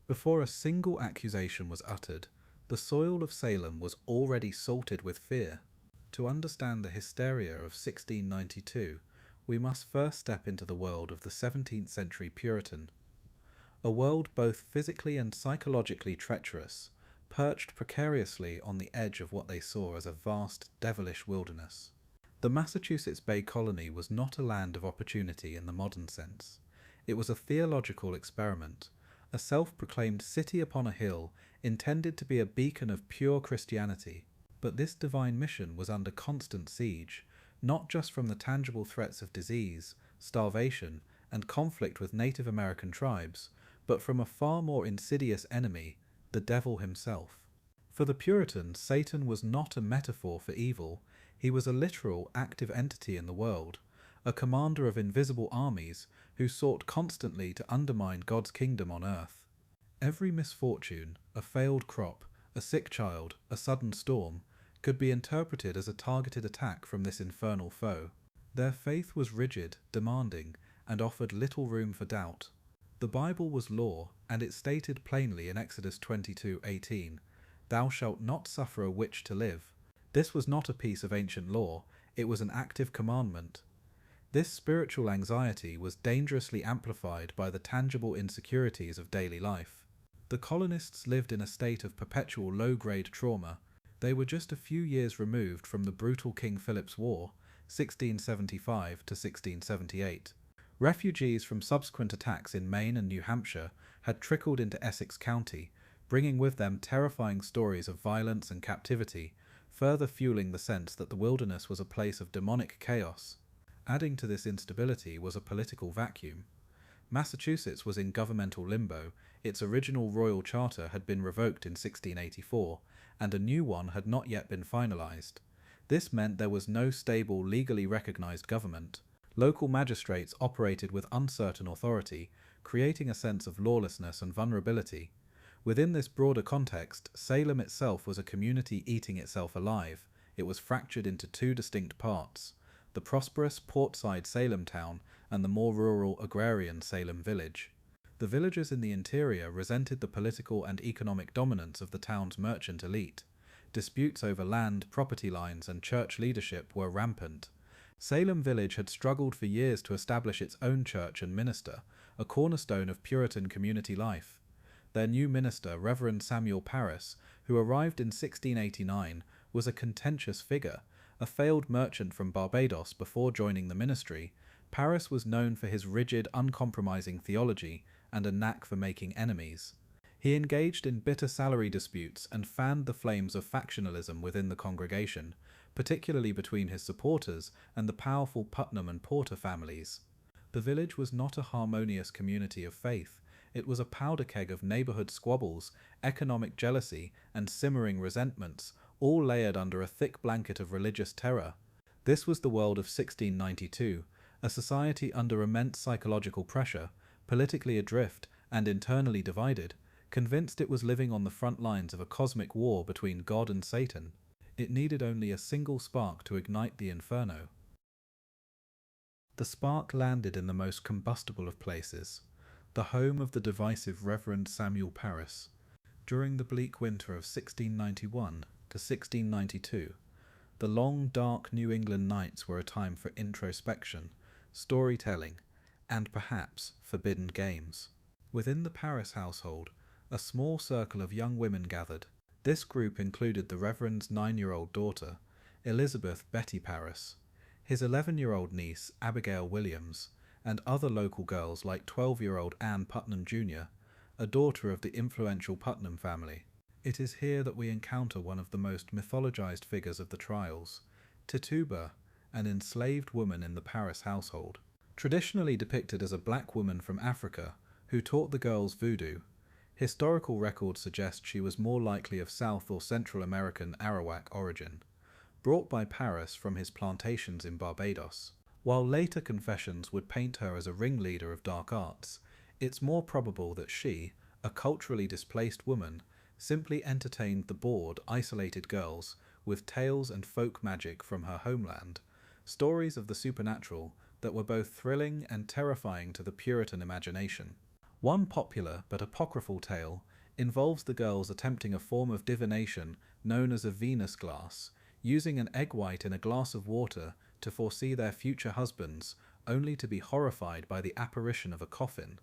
Before a single accusation was uttered, the soil of Salem was already salted with fear. To understand the hysteria of 1692, we must first step into the world of the 17th century Puritan, a world both physically and psychologically treacherous, perched precariously on the edge of what they saw as a vast, devilish wilderness. The Massachusetts Bay Colony was not a land of opportunity in the modern sense. It was a theological experiment, a self-proclaimed city upon a hill intended to be a beacon of pure Christianity. But this divine mission was under constant siege, not just from the tangible threats of disease, starvation, and conflict with Native American tribes, but from a far more insidious enemy, the devil himself. For the Puritans, Satan was not a metaphor for evil. He was a literal, active entity in the world, a commander of invisible armies who sought constantly to undermine God's kingdom on earth. Every misfortune, a failed crop, a sick child, a sudden storm, could be interpreted as a targeted attack from this infernal foe. Their faith was rigid, demanding, and offered little room for doubt. The Bible was law, and it stated plainly in Exodus 22:18, "Thou shalt not suffer a witch to live." This was not a piece of ancient law, it was an active commandment. This spiritual anxiety was dangerously amplified by the tangible insecurities of daily life. The colonists lived in a state of perpetual low-grade trauma. They were just a few years removed from the brutal King Philip's War, 1675 to 1678. Refugees from subsequent attacks in Maine and New Hampshire had trickled into Essex County, bringing with them terrifying stories of violence and captivity, further fueling the sense that the wilderness was a place of demonic chaos. Adding to this instability was a political vacuum. Massachusetts was in governmental limbo. Its original royal charter had been revoked in 1684, and a new one had not yet been finalized. This meant there was no stable, legally recognized government. Local magistrates operated with uncertain authority, creating a sense of lawlessness and vulnerability. Within this broader context, Salem itself was a community eating itself alive. It was fractured into two distinct parts: the prosperous portside Salem town and the more rural agrarian Salem village. The villagers in the interior resented the political and economic dominance of the town's merchant elite. Disputes over land, property lines, and church leadership were rampant. Salem Village had struggled for years to establish its own church and minister, a cornerstone of Puritan community life. Their new minister, Reverend Samuel Parris, who arrived in 1689, was a contentious figure. A failed merchant from Barbados before joining the ministry, Parris was known for his rigid, uncompromising theology and a knack for making enemies. He engaged in bitter salary disputes and fanned the flames of factionalism within the congregation, particularly between his supporters and the powerful Putnam and Porter families. The village was not a harmonious community of faith. It was a powder keg of neighborhood squabbles, economic jealousy, and simmering resentments, all layered under a thick blanket of religious terror. This was the world of 1692, a society under immense psychological pressure, politically adrift and internally divided, convinced it was living on the front lines of a cosmic war between God and Satan. It needed only a single spark to ignite the inferno. The spark landed in the most combustible of places, the home of the divisive Reverend Samuel Parris. During the bleak winter of 1691 to 1692, the long, dark New England nights were a time for introspection, storytelling, and perhaps forbidden games. Within the Parris household, a small circle of young women gathered. This group included the Reverend's 9-year-old daughter, Elizabeth Betty Parris, his 11-year-old niece, Abigail Williams, and other local girls like 12-year-old Anne Putnam Jr., a daughter of the influential Putnam family. It is here that we encounter one of the most mythologized figures of the trials, Tituba, an enslaved woman in the Parris household. Traditionally depicted as a black woman from Africa who taught the girls voodoo, historical records suggest she was more likely of South or Central American Arawak origin, brought by Parris from his plantations in Barbados. While later confessions would paint her as a ringleader of dark arts, it's more probable that she, a culturally displaced woman, simply entertained the bored, isolated girls with tales and folk magic from her homeland, stories of the supernatural that were both thrilling and terrifying to the Puritan imagination. One popular but apocryphal tale involves the girls attempting a form of divination known as a Venus glass, using an egg white in a glass of water to foresee their future husbands, only to be horrified by the apparition of a coffin.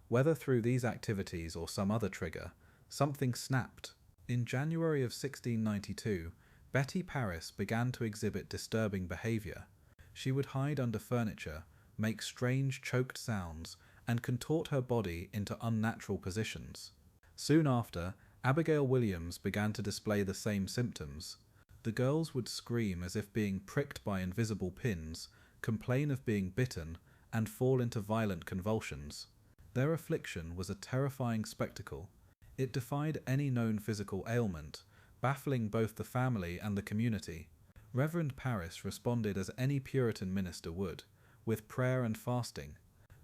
Whether through these activities or some other trigger, something snapped. In January of 1692, Betty Paris began to exhibit disturbing behaviour. She would hide under furniture, make strange choked sounds, and contort her body into unnatural positions. Soon after, Abigail Williams began to display the same symptoms. The girls would scream as if being pricked by invisible pins, complain of being bitten, and fall into violent convulsions. Their affliction was a terrifying spectacle. It defied any known physical ailment, baffling both the family and the community. Reverend Paris responded as any Puritan minister would, with prayer and fasting.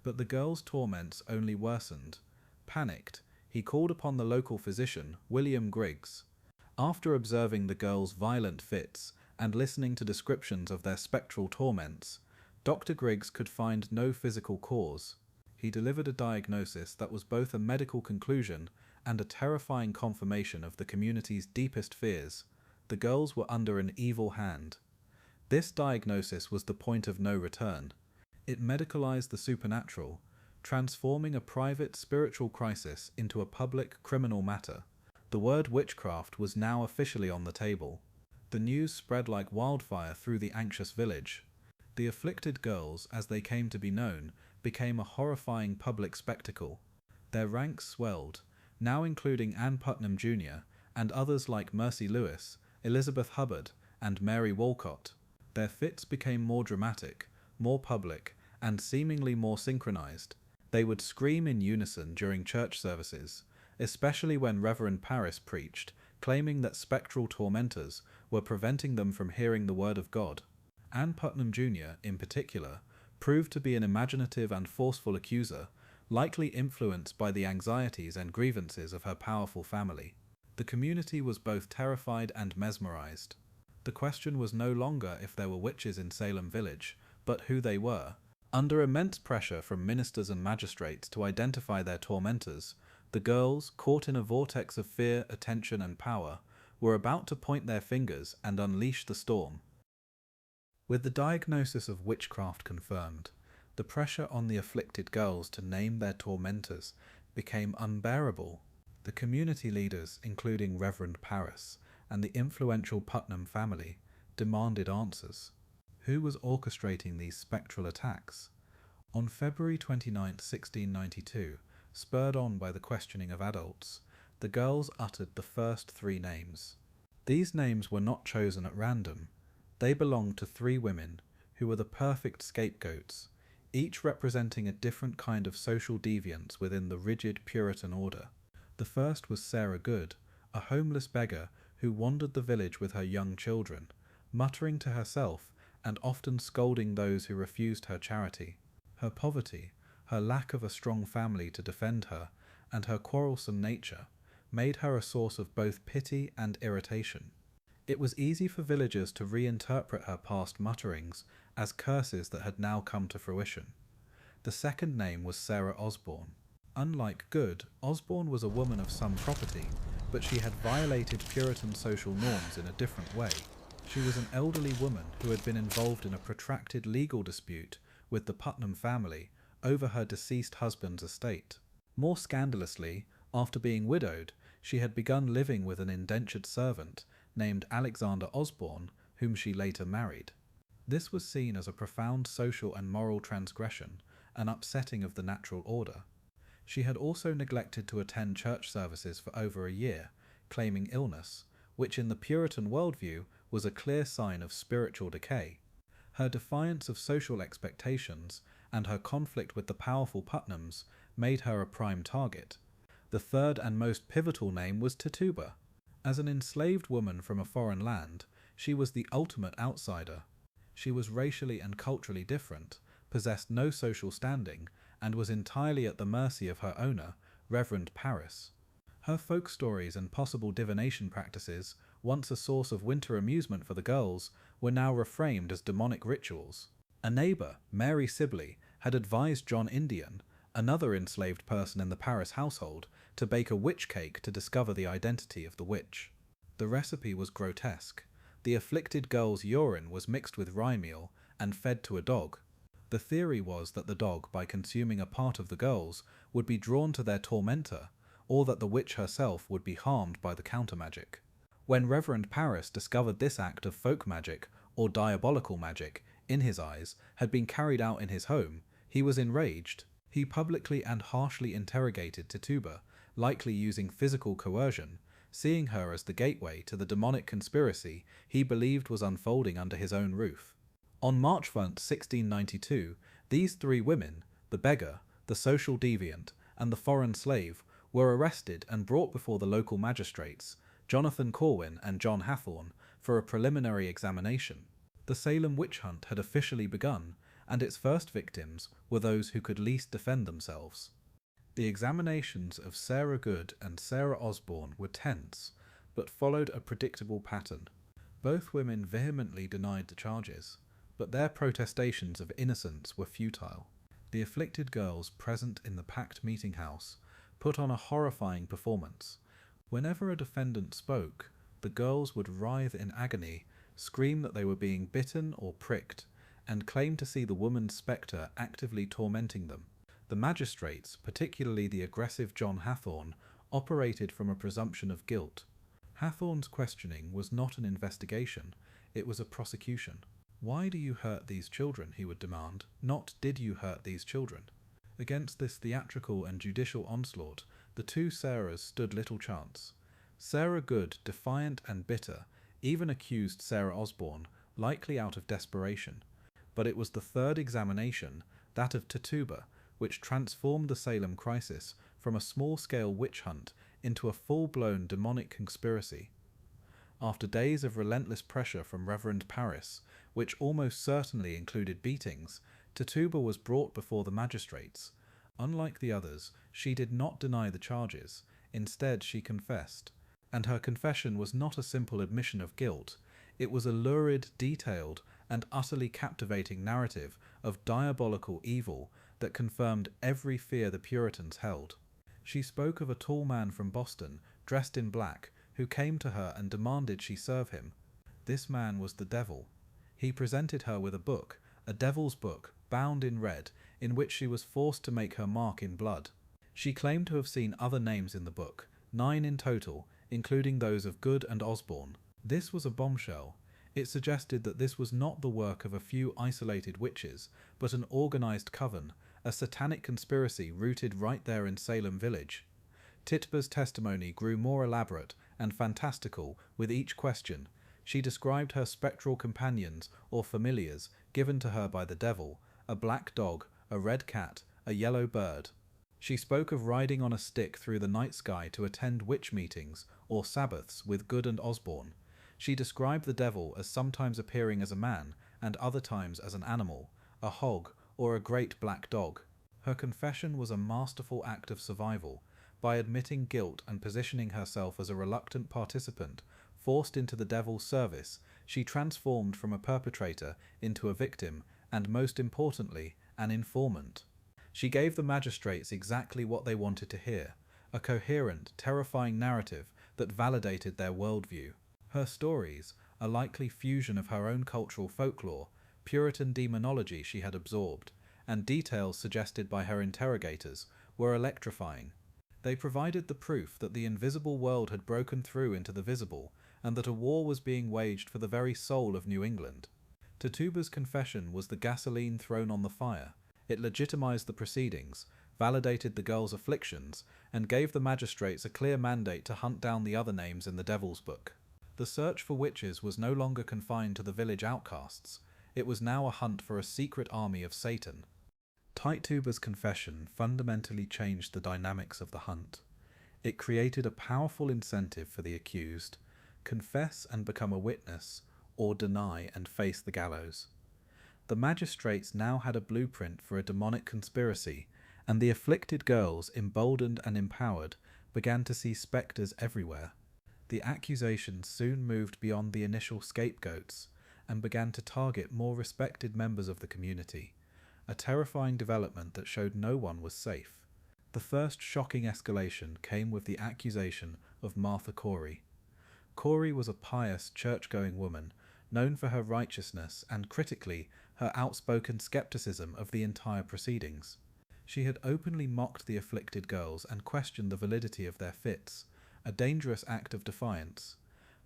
But the girls' torments only worsened. Panicked, he called upon the local physician, William Griggs. After observing the girls' violent fits and listening to descriptions of their spectral torments, Dr. Griggs could find no physical cause. He delivered a diagnosis that was both a medical conclusion and a terrifying confirmation of the community's deepest fears. The girls were under an evil hand. This diagnosis was the point of no return. It medicalized the supernatural, transforming a private spiritual crisis into a public criminal matter. The word witchcraft was now officially on the table. The news spread like wildfire through the anxious village. The afflicted girls, as they came to be known, became a horrifying public spectacle. Their ranks swelled, now including Ann Putnam Jr. and others like Mercy Lewis, Elizabeth Hubbard, and Mary Walcott. Their fits became more dramatic, more public, and seemingly more synchronized. They would scream in unison during church services, especially when Reverend Paris preached, claiming that spectral tormentors were preventing them from hearing the word of God. Ann Putnam Jr., in particular, proved to be an imaginative and forceful accuser, likely influenced by the anxieties and grievances of her powerful family. The community was both terrified and mesmerized. The question was no longer if there were witches in Salem Village, but who they were. Under immense pressure from ministers and magistrates to identify their tormentors, the girls, caught in a vortex of fear, attention, and power, were about to point their fingers and unleash the storm. With the diagnosis of witchcraft confirmed, the pressure on the afflicted girls to name their tormentors became unbearable. The community leaders, including Reverend Paris and the influential Putnam family, demanded answers. Who was orchestrating these spectral attacks? On February 29, 1692, spurred on by the questioning of adults, the girls uttered the first three names. These names were not chosen at random. They belonged to three women who were the perfect scapegoats, each representing a different kind of social deviance within the rigid Puritan order. The first was Sarah Good, a homeless beggar who wandered the village with her young children, muttering to herself and often scolding those who refused her charity. Her poverty, her lack of a strong family to defend her, and her quarrelsome nature made her a source of both pity and irritation. It was easy for villagers to reinterpret her past mutterings as curses that had now come to fruition. The second name was Sarah Osborne. Unlike Good, Osborne was a woman of some property, but she had violated Puritan social norms in a different way. She was an elderly woman who had been involved in a protracted legal dispute with the Putnam family over her deceased husband's estate. More scandalously, after being widowed, she had begun living with an indentured servant named Alexander Osborne, whom she later married. This was seen as a profound social and moral transgression, an upsetting of the natural order. She had also neglected to attend church services for over a year, claiming illness, which in the Puritan worldview was a clear sign of spiritual decay. Her defiance of social expectations and her conflict with the powerful Putnams made her a prime target. The third and most pivotal name was Tituba. As an enslaved woman from a foreign land, she was the ultimate outsider. She was racially and culturally different, possessed no social standing, and was entirely at the mercy of her owner, Reverend Paris. Her folk stories and possible divination practices, once a source of winter amusement for the girls, were now reframed as demonic rituals. A neighbour, Mary Sibley, had advised John Indian, another enslaved person in the Paris household, to bake a witch cake to discover the identity of the witch. The recipe was grotesque. The afflicted girl's urine was mixed with rye meal and fed to a dog. The theory was that the dog, by consuming a part of the girl's, would be drawn to their tormentor, or that the witch herself would be harmed by the counter-magic. When Reverend Paris discovered this act of folk magic, or diabolical magic, in his eyes, had been carried out in his home, he was enraged. He publicly and harshly interrogated Tituba, likely using physical coercion, seeing her as the gateway to the demonic conspiracy he believed was unfolding under his own roof. On March 1, 1692, these three women, the beggar, the social deviant, and the foreign slave, were arrested and brought before the local magistrates, Jonathan Corwin and John Hathorne, for a preliminary examination. The Salem witch hunt had officially begun, and its first victims were those who could least defend themselves. The examinations of Sarah Good and Sarah Osborne were tense, but followed a predictable pattern. Both women vehemently denied the charges, but their protestations of innocence were futile. The afflicted girls present in the packed meeting house put on a horrifying performance. Whenever a defendant spoke, the girls would writhe in agony, scream that they were being bitten or pricked, and claim to see the woman's spectre actively tormenting them. The magistrates, particularly the aggressive John Hathorne, operated from a presumption of guilt. Hathorne's questioning was not an investigation, it was a prosecution. "Why do you hurt these children?" he would demand, not "did you hurt these children?" Against this theatrical and judicial onslaught, the two Sarahs stood little chance. Sarah Good, defiant and bitter, even accused Sarah Osborne, likely out of desperation. But it was the third examination, that of Tituba, which transformed the Salem crisis from a small-scale witch hunt into a full-blown demonic conspiracy. After days of relentless pressure from Reverend Paris, which almost certainly included beatings, Tituba was brought before the magistrates. Unlike the others, she did not deny the charges. Instead, she confessed. And her confession was not a simple admission of guilt. It was a lurid, detailed, and utterly captivating narrative of diabolical evil that confirmed every fear the Puritans held. She spoke of a tall man from Boston, dressed in black, who came to her and demanded she serve him. This man was the devil. He presented her with a book, a devil's book, bound in red, in which she was forced to make her mark in blood. She claimed to have seen other names in the book, 9 in total, including those of Good and Osborne. This was a bombshell. It suggested that this was not the work of a few isolated witches, but an organized coven, a satanic conspiracy rooted right there in Salem village. Tituba's testimony grew more elaborate and fantastical with each question. She described her spectral companions or familiars given to her by the devil, a black dog, a red cat, a yellow bird. She spoke of riding on a stick through the night sky to attend witch meetings or Sabbaths with Good and Osborne. She described the devil as sometimes appearing as a man and other times as an animal, a hog, or a great black dog. Her confession was a masterful act of survival. By admitting guilt and positioning herself as a reluctant participant, forced into the devil's service, she transformed from a perpetrator into a victim and, most importantly, an informant. She gave the magistrates exactly what they wanted to hear, a coherent, terrifying narrative that validated their worldview. Her stories, a likely fusion of her own cultural folklore, Puritan demonology she had absorbed, and details suggested by her interrogators, were electrifying. They provided the proof that the invisible world had broken through into the visible, and that a war was being waged for the very soul of New England. Tituba's confession was the gasoline thrown on the fire. It legitimized the proceedings, validated the girl's afflictions, and gave the magistrates a clear mandate to hunt down the other names in the Devil's Book. The search for witches was no longer confined to the village outcasts. It was now a hunt for a secret army of Satan. Tituba's confession fundamentally changed the dynamics of the hunt. It created a powerful incentive for the accused: confess and become a witness, or deny and face the gallows. The magistrates now had a blueprint for a demonic conspiracy, and the afflicted girls, emboldened and empowered, began to see spectres everywhere. The accusations soon moved beyond the initial scapegoats and began to target more respected members of the community. a terrifying development that showed no one was safe. The first shocking escalation came with the accusation of Martha Corey. Corey was a pious, church-going woman, known for her righteousness and, critically, her outspoken skepticism of the entire proceedings. She had openly mocked the afflicted girls and questioned the validity of their fits, a dangerous act of defiance.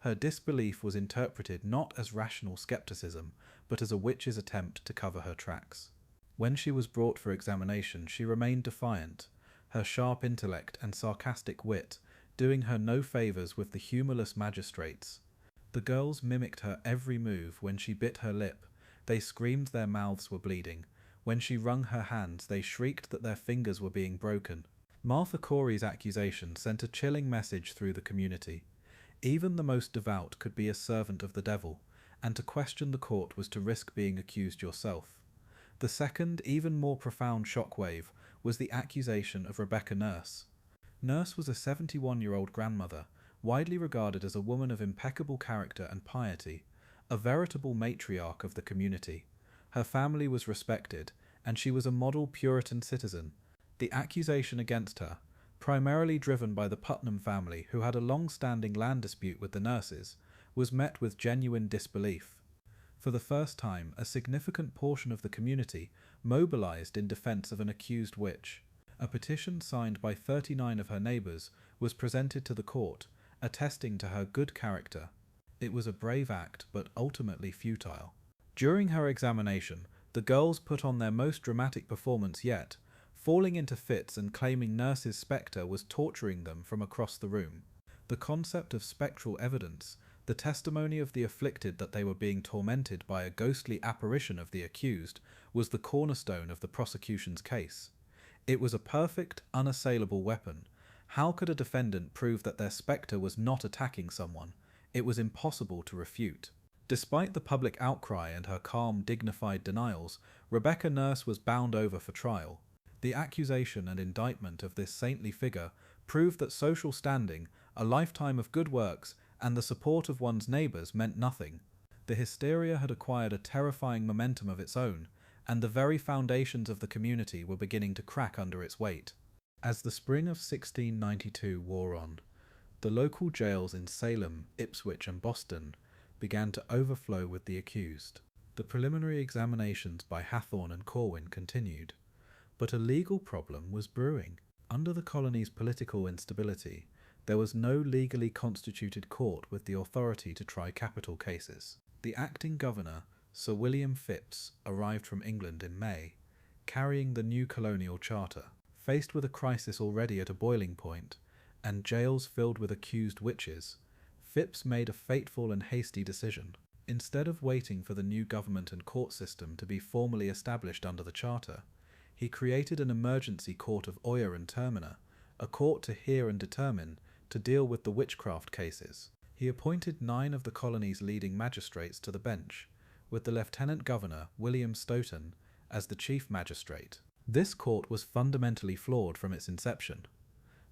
Her disbelief was interpreted not as rational skepticism, but as a witch's attempt to cover her tracks. When she was brought for examination, she remained defiant, her sharp intellect and sarcastic wit doing her no favours with the humourless magistrates. The girls mimicked her every move. When she bit her lip, they screamed their mouths were bleeding. When she wrung her hands, they shrieked that their fingers were being broken. Martha Corey's accusation sent a chilling message through the community. Even the most devout could be a servant of the devil, and to question the court was to risk being accused yourself. The second, even more profound shockwave was the accusation of Rebecca Nurse. Nurse was a 71-year-old grandmother, widely regarded as a woman of impeccable character and piety, a veritable matriarch of the community. Her family was respected, and she was a model Puritan citizen. The accusation against her, primarily driven by the Putnam family who had a long-standing land dispute with the Nurses, was met with genuine disbelief. For the first time, a significant portion of the community mobilized in defense of an accused witch. A petition signed by 39 of her neighbors was presented to the court, attesting to her good character. It was a brave act, but ultimately futile. During her examination, the girls put on their most dramatic performance yet, falling into fits and claiming Nurse's spectre was torturing them from across the room. The concept of spectral evidence, the testimony of the afflicted that they were being tormented by a ghostly apparition of the accused, was the cornerstone of the prosecution's case. It was a perfect, unassailable weapon. How could a defendant prove that their spectre was not attacking someone? It was impossible to refute. Despite the public outcry and her calm, dignified denials, Rebecca Nurse was bound over for trial. The accusation and indictment of this saintly figure proved that social standing, a lifetime of good works, and the support of one's neighbours meant nothing. The hysteria had acquired a terrifying momentum of its own, and the very foundations of the community were beginning to crack under its weight. As the spring of 1692 wore on, the local jails in Salem, Ipswich and Boston began to overflow with the accused. The preliminary examinations by Hathorne and Corwin continued, but a legal problem was brewing. Under the colony's political instability, there was no legally constituted court with the authority to try capital cases. The acting governor, Sir William Phips, arrived from England in May, carrying the new colonial charter. Faced with a crisis already at a boiling point, and jails filled with accused witches, Phips made a fateful and hasty decision. Instead of waiting for the new government and court system to be formally established under the charter, he created an emergency court of Oyer and Terminer, a court to hear and determine, to deal with the witchcraft cases. He appointed 9 of the colony's leading magistrates to the bench, with the Lieutenant Governor, William Stoughton, as the chief magistrate. This court was fundamentally flawed from its inception.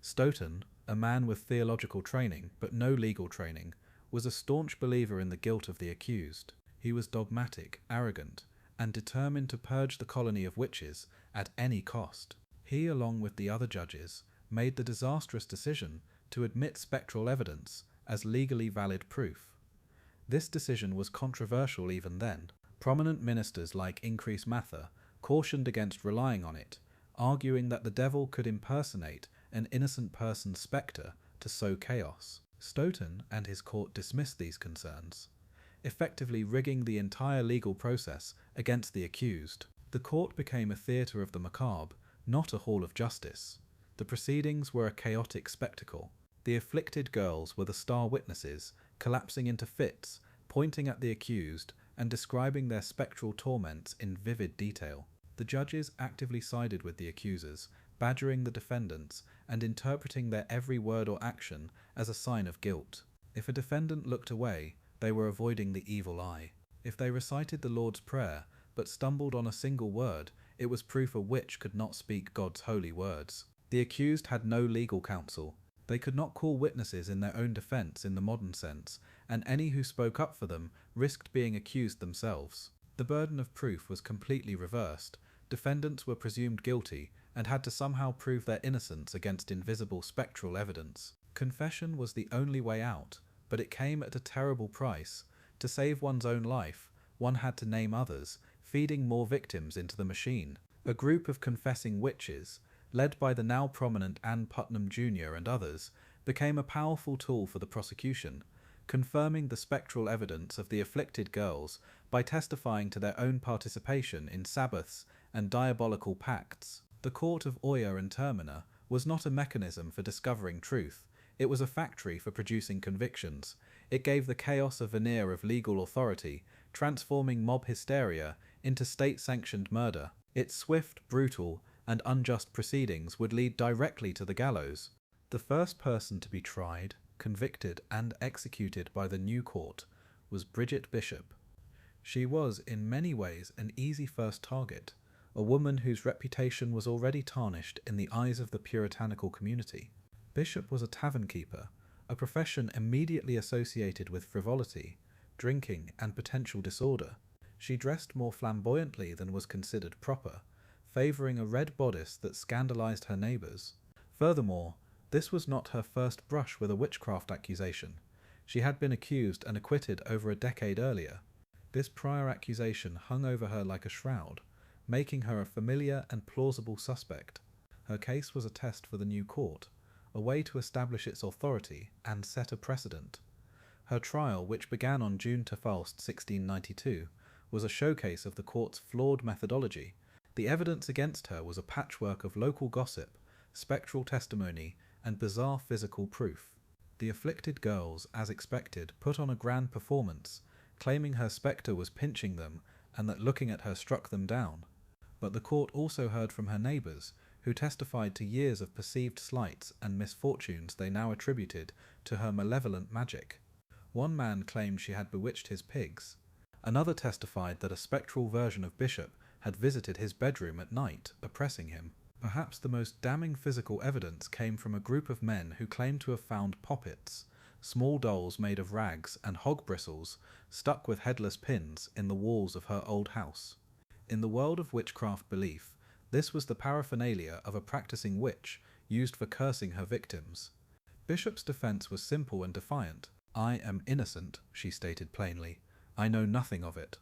Stoughton, a man with theological training but no legal training, was a staunch believer in the guilt of the accused. He was dogmatic, arrogant, and determined to purge the colony of witches at any cost. He, along with the other judges, made the disastrous decision to admit spectral evidence as legally valid proof. This decision was controversial even then. Prominent ministers like Increase Mather cautioned against relying on it, arguing that the devil could impersonate an innocent person's spectre to sow chaos. Stoughton and his court dismissed these concerns, effectively rigging the entire legal process against the accused. The court became a theatre of the macabre, not a hall of justice. The proceedings were a chaotic spectacle. The afflicted girls were the star witnesses, collapsing into fits, pointing at the accused, and describing their spectral torments in vivid detail. The judges actively sided with the accusers, badgering the defendants, and interpreting their every word or action as a sign of guilt. If a defendant looked away, they were avoiding the evil eye. If they recited the Lord's Prayer, but stumbled on a single word, it was proof a witch could not speak God's holy words. The accused had no legal counsel. They could not call witnesses in their own defense in the modern sense, and any who spoke up for them risked being accused themselves. The burden of proof was completely reversed. Defendants were presumed guilty and had to somehow prove their innocence against invisible spectral evidence. Confession was the only way out, but it came at a terrible price. To save one's own life, one had to name others, feeding more victims into the machine. A group of confessing witches, led by the now prominent Ann Putnam Jr. and others, became a powerful tool for the prosecution, confirming the spectral evidence of the afflicted girls by testifying to their own participation in Sabbaths and diabolical pacts. The court of Oyer and Terminer was not a mechanism for discovering truth, it was a factory for producing convictions. It gave the chaos a veneer of legal authority, transforming mob hysteria into state-sanctioned murder. Its swift, brutal, and unjust proceedings would lead directly to the gallows. The first person to be tried, convicted, and executed by the new court was Bridget Bishop. She was, in many ways, an easy first target, a woman whose reputation was already tarnished in the eyes of the puritanical community. Bishop was a tavern keeper, a profession immediately associated with frivolity, drinking, and potential disorder. She dressed more flamboyantly than was considered proper, favouring a red bodice that scandalised her neighbours. Furthermore, this was not her first brush with a witchcraft accusation. She had been accused and acquitted over a decade earlier. This prior accusation hung over her like a shroud, making her a familiar and plausible suspect. Her case was a test for the new court, a way to establish its authority and set a precedent. Her trial, which began on June 12, 1692, was a showcase of the court's flawed methodology. The evidence against her was a patchwork of local gossip, spectral testimony, and bizarre physical proof. The afflicted girls, as expected, put on a grand performance, claiming her spectre was pinching them and that looking at her struck them down. But the court also heard from her neighbours, who testified to years of perceived slights and misfortunes they now attributed to her malevolent magic. One man claimed she had bewitched his pigs. Another testified that a spectral version of Bishop had visited his bedroom at night, oppressing him. Perhaps the most damning physical evidence came from a group of men who claimed to have found poppets, small dolls made of rags and hog bristles, stuck with headless pins in the walls of her old house. In the world of witchcraft belief, this was the paraphernalia of a practicing witch used for cursing her victims. Bishop's defense was simple and defiant. "I am innocent," she stated plainly. "I know nothing of it."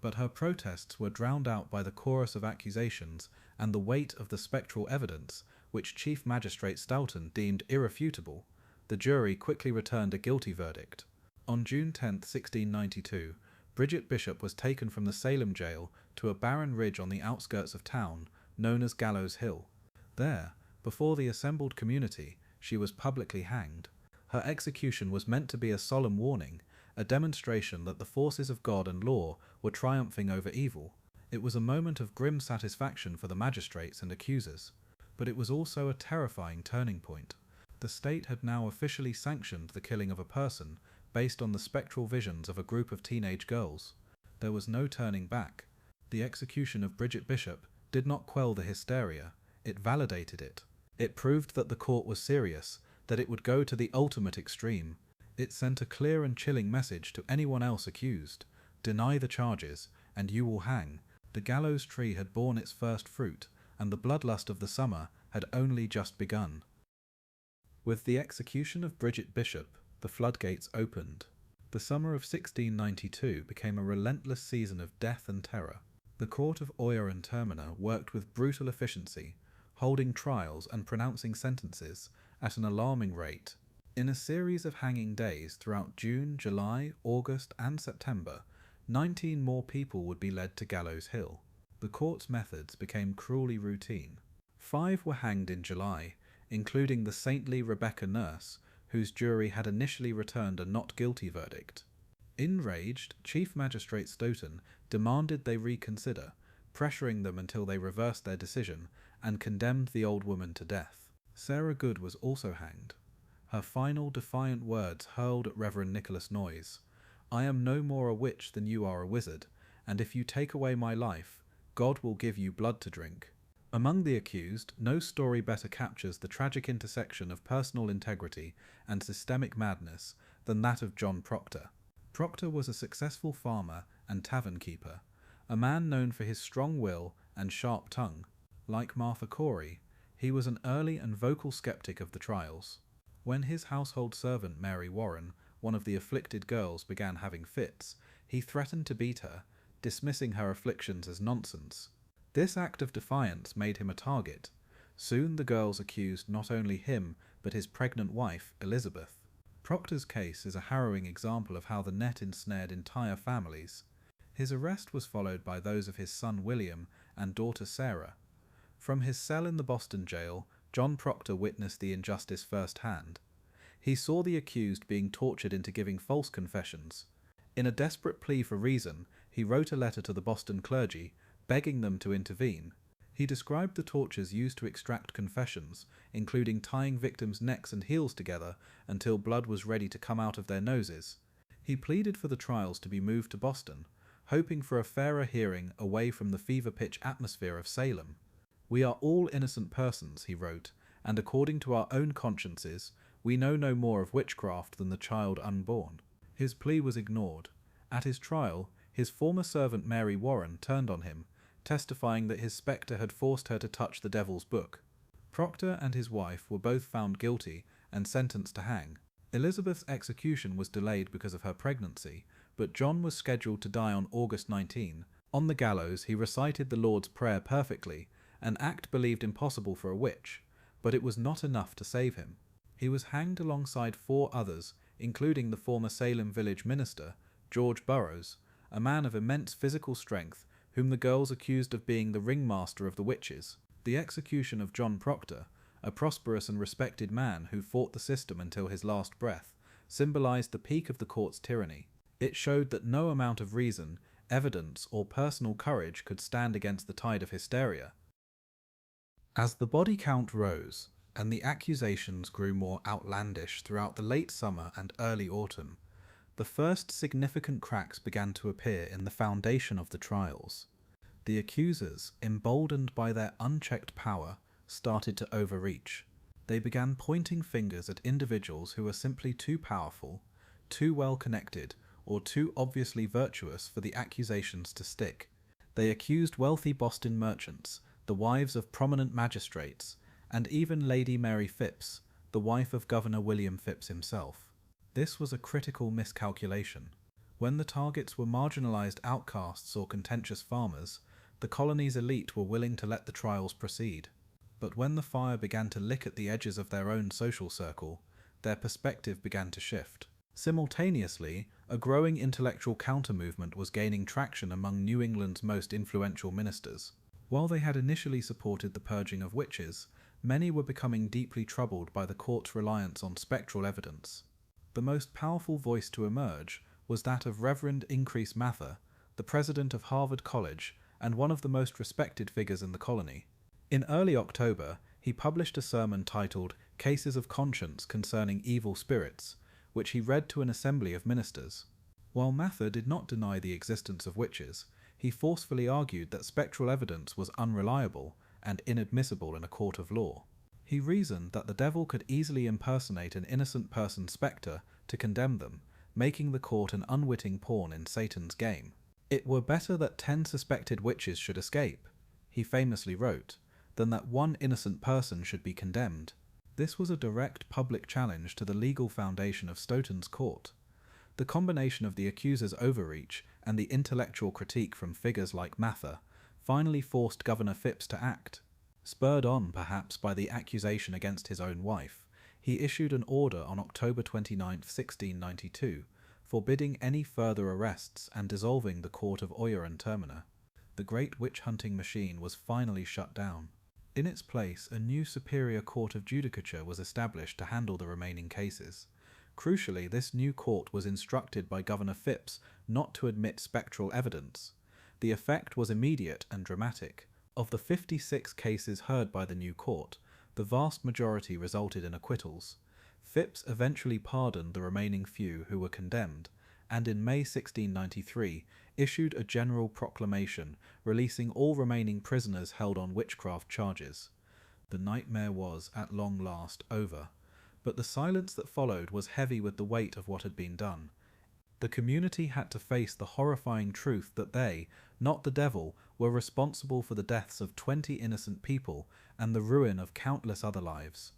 But her protests were drowned out by the chorus of accusations and the weight of the spectral evidence, which Chief Magistrate Stoughton deemed irrefutable. The jury quickly returned a guilty verdict. On June 10, 1692, Bridget Bishop was taken from the Salem jail to a barren ridge on the outskirts of town, known as Gallows Hill. There, before the assembled community, she was publicly hanged. Her execution was meant to be a solemn warning, a demonstration that the forces of God and law were triumphing over evil. It was a moment of grim satisfaction for the magistrates and accusers, but it was also a terrifying turning point. The state had now officially sanctioned the killing of a person based on the spectral visions of a group of teenage girls. There was no turning back. The execution of Bridget Bishop did not quell the hysteria, it validated it. It proved that the court was serious, that it would go to the ultimate extreme. It sent a clear and chilling message to anyone else accused: deny the charges, and you will hang. The gallows tree had borne its first fruit, and the bloodlust of the summer had only just begun. With the execution of Bridget Bishop, the floodgates opened. The summer of 1692 became a relentless season of death and terror. The court of Oyer and Terminer worked with brutal efficiency, holding trials and pronouncing sentences at an alarming rate. In a series of hanging days throughout June, July, August, and September, 19 more people would be led to Gallows Hill. The court's methods became cruelly routine. 5 were hanged in July, including the saintly Rebecca Nurse, whose jury had initially returned a not guilty verdict. Enraged, Chief Magistrate Stoughton demanded they reconsider, pressuring them until they reversed their decision and condemned the old woman to death. Sarah Good was also hanged. Her final defiant words hurled at Reverend Nicholas Noyes: "I am no more a witch than you are a wizard, and if you take away my life, God will give you blood to drink." Among the accused, no story better captures the tragic intersection of personal integrity and systemic madness than that of John Proctor. Proctor was a successful farmer and tavern keeper, a man known for his strong will and sharp tongue. Like Martha Corey, he was an early and vocal skeptic of the trials. When his household servant Mary Warren, one of the afflicted girls, began having fits, he threatened to beat her, dismissing her afflictions as nonsense. This act of defiance made him a target. Soon the girls accused not only him, but his pregnant wife, Elizabeth. Proctor's case is a harrowing example of how the net ensnared entire families. His arrest was followed by those of his son William and daughter Sarah. From his cell in the Boston jail, John Proctor witnessed the injustice firsthand. He saw the accused being tortured into giving false confessions. In a desperate plea for reason, he wrote a letter to the Boston clergy, begging them to intervene. He described the tortures used to extract confessions, including tying victims' necks and heels together until blood was ready to come out of their noses. He pleaded for the trials to be moved to Boston, hoping for a fairer hearing away from the fever-pitch atmosphere of Salem. "We are all innocent persons," he wrote, "and according to our own consciences, we know no more of witchcraft than the child unborn." His plea was ignored. At his trial, his former servant Mary Warren turned on him, testifying that his spectre had forced her to touch the devil's book. Proctor and his wife were both found guilty and sentenced to hang. Elizabeth's execution was delayed because of her pregnancy, but John was scheduled to die on August 19. On the gallows, he recited the Lord's Prayer perfectly, an act believed impossible for a witch, but it was not enough to save him. He was hanged alongside 4 others, including the former Salem village minister, George Burroughs, a man of immense physical strength whom the girls accused of being the ringmaster of the witches. The execution of John Proctor, a prosperous and respected man who fought the system until his last breath, symbolized the peak of the court's tyranny. It showed that no amount of reason, evidence, or personal courage could stand against the tide of hysteria. As the body count rose, and the accusations grew more outlandish throughout the late summer and early autumn, the first significant cracks began to appear in the foundation of the trials. The accusers, emboldened by their unchecked power, started to overreach. They began pointing fingers at individuals who were simply too powerful, too well connected, or too obviously virtuous for the accusations to stick. They accused wealthy Boston merchants, the wives of prominent magistrates, and even Lady Mary Phipps, the wife of Governor William Phipps himself. This was a critical miscalculation. When the targets were marginalized outcasts or contentious farmers, the colony's elite were willing to let the trials proceed. But when the fire began to lick at the edges of their own social circle, their perspective began to shift. Simultaneously, a growing intellectual counter-movement was gaining traction among New England's most influential ministers. While they had initially supported the purging of witches, many were becoming deeply troubled by the court's reliance on spectral evidence. The most powerful voice to emerge was that of Reverend Increase Mather, the president of Harvard College and one of the most respected figures in the colony. In early October, he published a sermon titled "Cases of Conscience Concerning Evil Spirits," which he read to an assembly of ministers. While Mather did not deny the existence of witches, he forcefully argued that spectral evidence was unreliable and inadmissible in a court of law. He reasoned that the devil could easily impersonate an innocent person's spectre to condemn them, making the court an unwitting pawn in Satan's game. "It were better that 10 suspected witches should escape," he famously wrote, "than that one innocent person should be condemned." This was a direct public challenge to the legal foundation of Stoughton's court. The combination of the accuser's overreach and the intellectual critique from figures like Mather finally forced Governor Phipps to act. Spurred on, perhaps, by the accusation against his own wife, he issued an order on October 29, 1692, forbidding any further arrests and dissolving the court of Oyer and Terminer. The great witch-hunting machine was finally shut down. In its place, a new superior court of judicature was established to handle the remaining cases. Crucially, this new court was instructed by Governor Phipps not to admit spectral evidence. The effect was immediate and dramatic. Of the 56 cases heard by the new court, the vast majority resulted in acquittals. Phipps eventually pardoned the remaining few who were condemned, and in May 1693 issued a general proclamation releasing all remaining prisoners held on witchcraft charges. The nightmare was, at long last, over, but the silence that followed was heavy with the weight of what had been done. The community had to face the horrifying truth that they, not the devil, were responsible for the deaths of 20 innocent people and the ruin of countless other lives.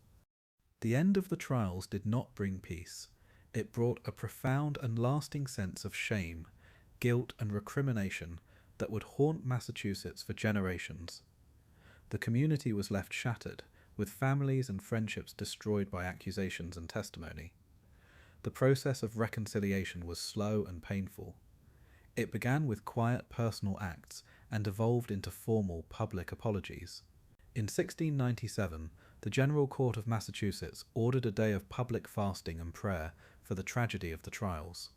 The end of the trials did not bring peace. It brought a profound and lasting sense of shame, guilt, and recrimination that would haunt Massachusetts for generations. The community was left shattered, with families and friendships destroyed by accusations and testimony. The process of reconciliation was slow and painful. It began with quiet personal acts and evolved into formal public apologies. In 1697, the General Court of Massachusetts ordered a day of public fasting and prayer for the tragedy of the trials.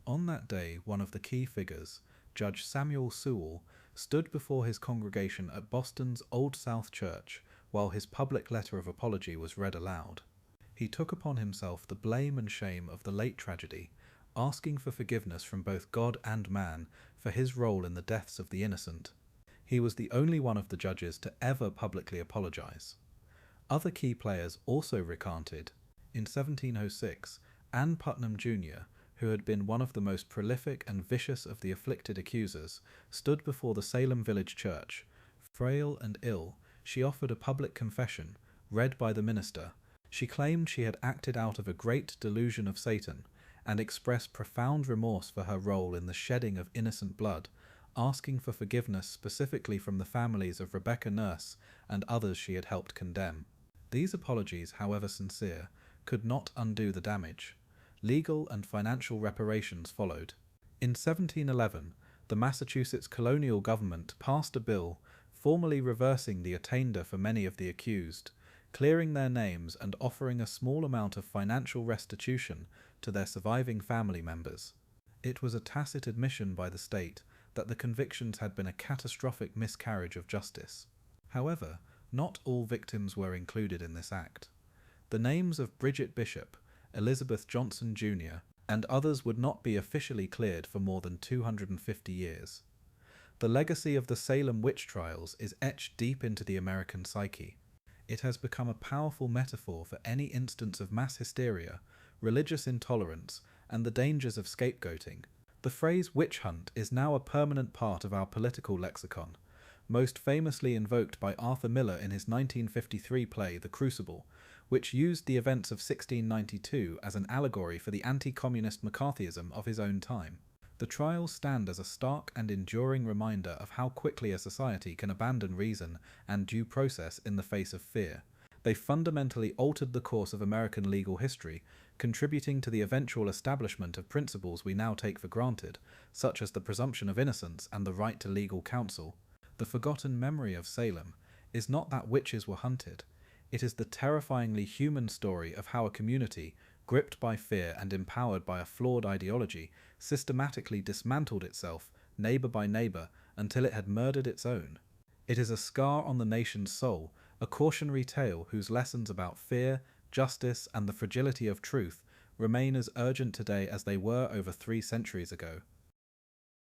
On that day, one of the key figures, Judge Samuel Sewall, stood before his congregation at Boston's Old South Church while his public letter of apology was read aloud. He took upon himself the blame and shame of the late tragedy, asking for forgiveness from both God and man for his role in the deaths of the innocent. He was the only one of the judges to ever publicly apologize. Other key players also recanted. In 1706, Ann Putnam Jr., who had been one of the most prolific and vicious of the afflicted accusers, stood before the Salem village church. Frail and ill, she offered a public confession, read by the minister. She claimed she had acted out of a great delusion of Satan, and expressed profound remorse for her role in the shedding of innocent blood, asking for forgiveness specifically from the families of Rebecca Nurse and others she had helped condemn. These apologies, however sincere, could not undo the damage. Legal and financial reparations followed. In 1711, the Massachusetts colonial government passed a bill formally reversing the attainder for many of the accused, clearing their names and offering a small amount of financial restitution to their surviving family members. It was a tacit admission by the state that the convictions had been a catastrophic miscarriage of justice. However, not all victims were included in this act. The names of Bridget Bishop, Elizabeth Johnson Jr., and others would not be officially cleared for more than 250 years. The legacy of the Salem Witch Trials is etched deep into the American psyche. It has become a powerful metaphor for any instance of mass hysteria, religious intolerance, and the dangers of scapegoating. The phrase witch hunt is now a permanent part of our political lexicon, most famously invoked by Arthur Miller in his 1953 play The Crucible, which used the events of 1692 as an allegory for the anti-communist McCarthyism of his own time. The trials stand as a stark and enduring reminder of how quickly a society can abandon reason and due process in the face of fear. They fundamentally altered the course of American legal history, contributing to the eventual establishment of principles we now take for granted, such as the presumption of innocence and the right to legal counsel. The forgotten memory of Salem is not that witches were hunted. It is the terrifyingly human story of how a community, gripped by fear and empowered by a flawed ideology, systematically dismantled itself, neighbour by neighbour, until it had murdered its own. It is a scar on the nation's soul, a cautionary tale whose lessons about fear, justice, and the fragility of truth remain as urgent today as they were over 3 centuries ago.